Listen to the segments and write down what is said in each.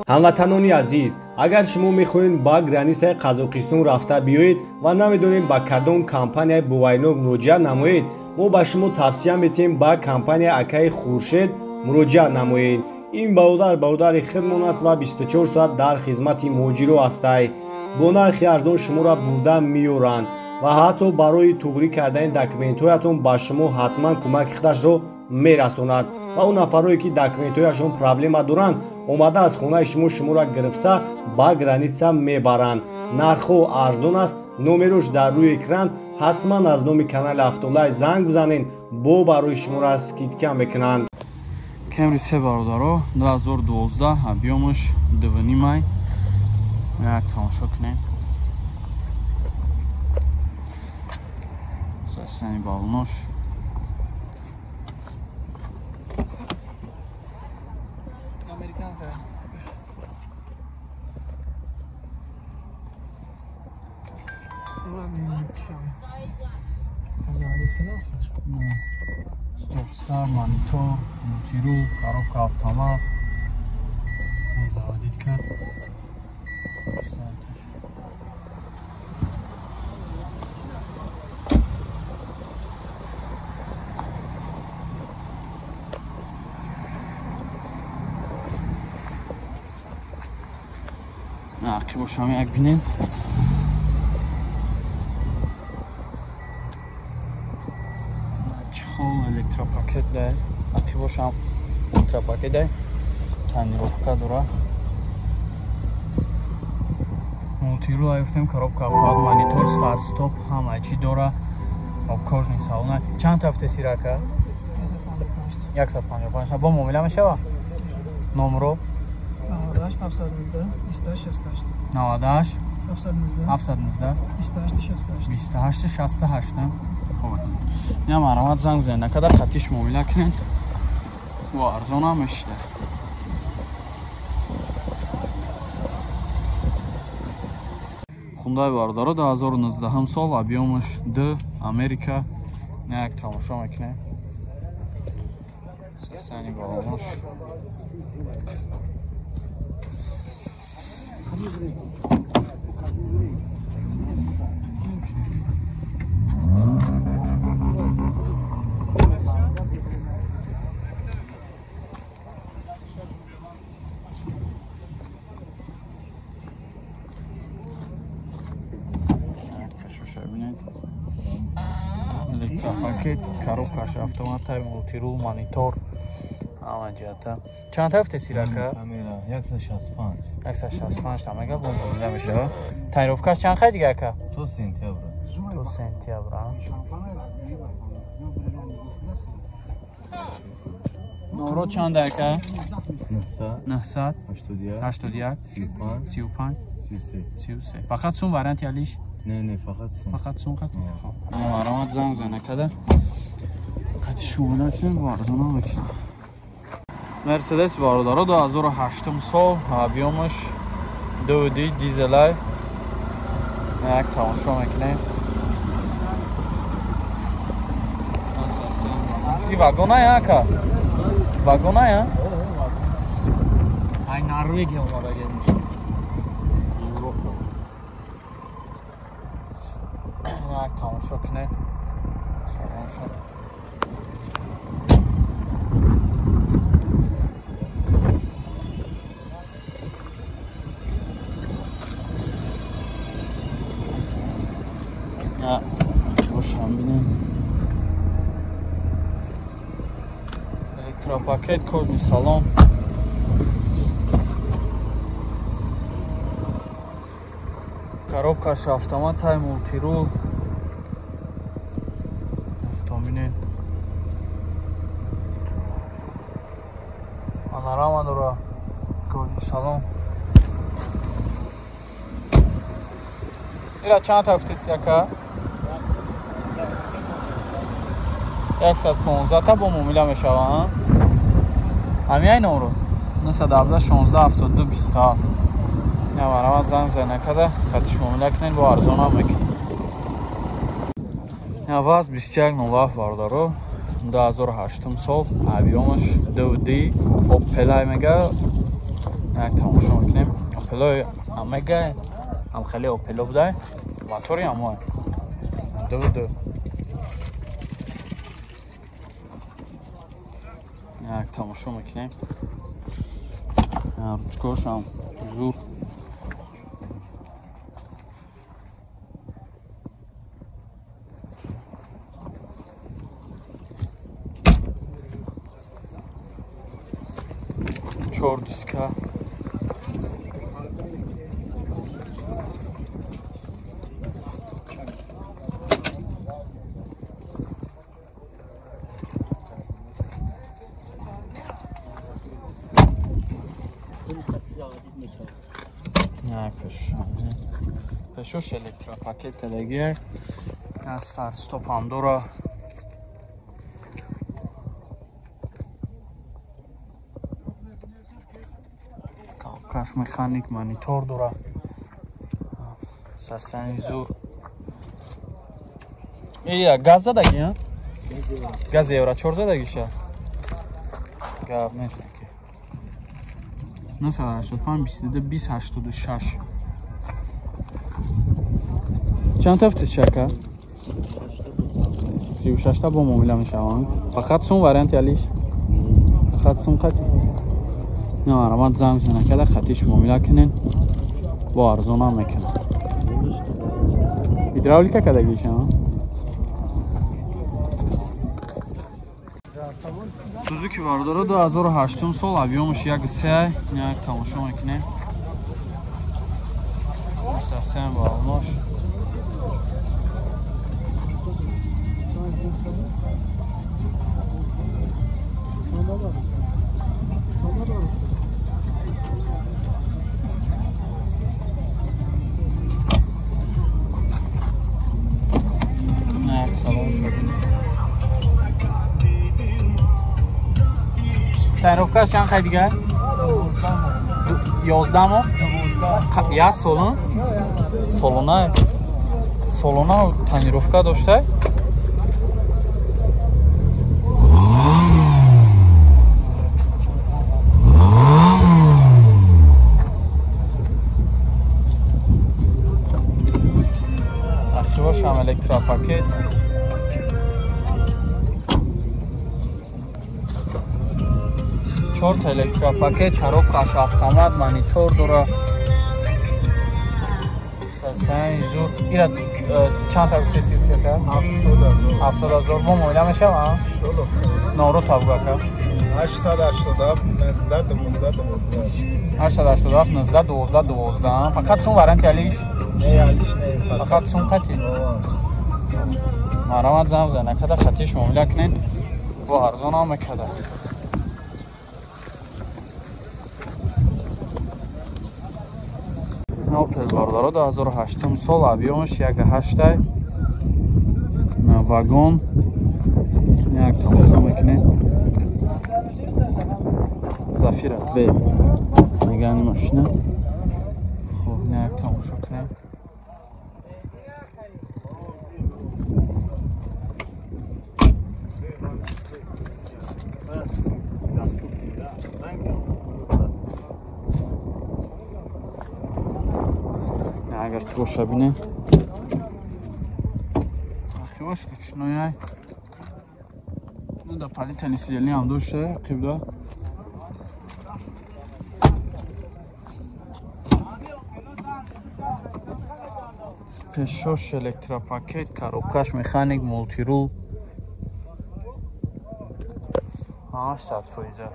ҳамватанони азиз, агар шумо мехоҳед ба границаи Қазоқистон рафта биёед ва намедонед ба кадом компанияи боваринок муроҷиат намоед, мо ба шумо тавсия метем ба компанияи Акаи Хуршед муроҷиат намоед. ин бародари худмон аст ва 24 соат дар хизмати муҳоҷиро ҳастай. бо нархи арзон шуморо бурда меёранд ва ҳатто барои туғрӣ кардани документҳоятон ба шумо ҳатман кӯмаки худашро мерасонад ва он нафарое ки документҳояшон проблема доранд омада аз хонаи шуморо гирифта ба граница мебаранд. нархҳо арзон аст. номерош дар рӯи экран. ҳатман аз номи канали Автолайф занг бизанед, бо барои шуморо скидка мекунанд. Camry 3 бародаро 2012 объемаш 2.5 май. Як тамошо кунем. Састани балнош. Стоп-стар, монитор, мультирул, коробка автомат. Заводить карт. Ақи бошам як бинем. Чихол электропакет дай. Ақи бошам электропакет дай. Тонировка дора. Мультирул айфтем, коробка автомат, монитор, старт, стоп, ҳама чӣ дора. Обкожни салона. Чанд тафте сирака? 155. Бо муомила мешава? Номро 98 719 98 719 28 68. Я марамат занг бизанед, накадар хатиш муомила кунед. Во арзон ҳам мешида. Хундай бародаро 2019 сол, объемаш 2, Америка. Як тамошо мекунем. Састани балонош. Электропакет, коробкаш автоматай, мультирул, монитор. Ҳама ҷиҳата. Чанд тафте сирака? Камера 165. 165 тамага бо муомила мешава. Тонировкаш чанд хай дига ака? 2 сентябр. 2 сентябр. Номро чанд ака? 900 81 35 33. Фақат сум варианти алиш? Не, фақат сум. Фақат сум хат. Марамат занг зана када. Қати шумона кунем бо арзона мекунем. Мерседес бародаро 2008 сол, объемаш 2.2 дизелай. Як тамошо мекунем. И вагонай ака? Вагонай а? Ай Норвегия омада гелмиш. Як тамошо кунем. Бошам бинем. Электропакет, кожни салон. Коробкаш автоматай, мультирул. Автомобинен. Панорама дора. Кожни салон. Ира чанд тафтес яка? 115 та бо муомила мешава. ҳамин номро 917 16 72 27. Я марамат занг бизанед накада хатиш муомила кунед бо арзон ҳам мекунед. Я ваз 2107 бародаро 2008 сол, объемаш 2D Opel мега. یک تماشا میکنیم. اپلای همه هم خیلی اپلو بوده موتوری هم دو یک تماشا میکنیم. روچکاش هم زور چهار دیسکه پشوش الکترا پاکت کدگیه از ستارت ستاپ هم داره. کاش مکانیک مانیتور داره. سنسور ای گاز زدگی ها؟ گاز یورا چور زدگیشه؟ گاب نیست که 985 2086 چند تا افتیس شکر؟ 36 تا با مومیلا میشوان. فقط سون وارنت یالیش؟ فقط سون خطی؟ نه آرامات زم زنه کده خطیش مومیلا کنین با ارزون هم میکنن. هیدراولیکا کدگیش ها؟ سوزوکی وارداره 2008 سال объемش 1.3 یک تماشا میکنه. سیستم بالناش یک سالان شده. تعرفکش چند خیلی دیگر؟ 11 ماه؟ 12 یک سالون؟ سالونه تعرفکه داشته؟ ارشیواش هم الکترا پاکت. چهار تا الکترا پاکت، کاروبکاش автомат، مانیتور داره. سنسور اینا چند تا گفتی سیف کرد؟ 70000 با مویلا میشه ها؟ نورو تابگاه که 887 19 12 فقط سون وارنتی علیش؟ نه فقط سون خطی؟ مرامت زم زنه کده خطیش مویلا کنین با ارزان هم کده. اوپل بارداره 2008 سال объемش 1.8 вагон یک تماشا میکنه. زفیره به نگانی ماشینه. خب یک تماشا کنه. اگر تو باشه بینه باش روچنایی دا پالی تنیسیلی هم داشته قیبده. پشوش الکترا پاکت، کاروبکاش مکانیک، مولتی رول. ستارت فریزر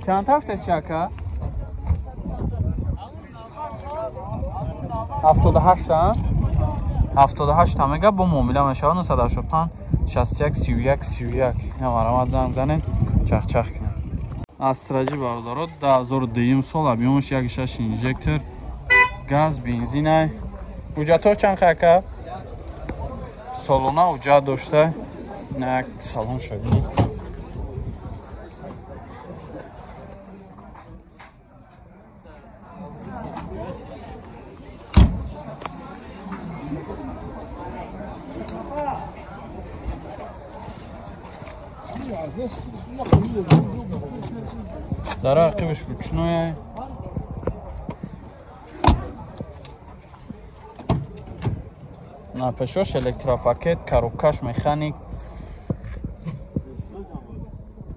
چند تا هفته چکه؟ 78 ها؟ 78 همه با مومیلا میشه 985 61 31 31 یا مرامت زنگ زنین چخ چخ کنن. استراجی بارداره 2002 سال объемش 1.6 اینجکتور گاز بنزینه. اوجاتور چند خاکه؟ سالونه اوجا داشته. نه سالون شدی дар рақибаш ручное напешош электропакет, коробкаш механик.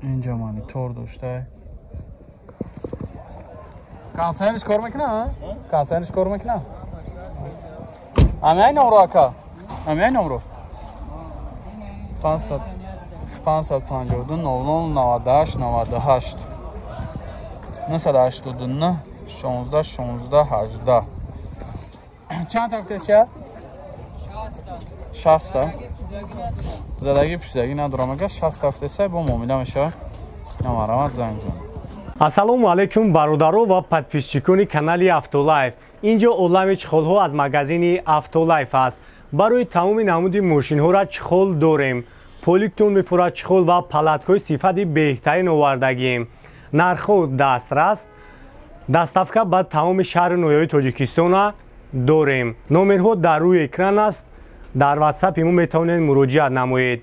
اینجا مانیتور داشته. کانسرش کار میکنه؟ کانسرش کار میکنه؟ همین نمرو اکا. همین نمرو. 552 00 98 98 989 16 16 18 چند هفته است؟ 60 زدگی پیشدگی ندارم اگر 60 هفته است با معامله میشه نمرامت زنگ زن. ассалому алайкум бародаро ва подписчикони канали Автолайф. инҷо олами чихолҳо аз магазини Автолайф аст. барои тамоми намуди мошинҳоро чихол дорем. поликтон мефурад чихол ва палаткҳои сифати беҳтарин овардагием. нархҳо дастрас. даставка ба тамоми шаҳри ноҳияи тоҷикистона дорем. номерҳо дар рӯи экран аст. дар WhatsApp имо метавонед муроҷиат намоед.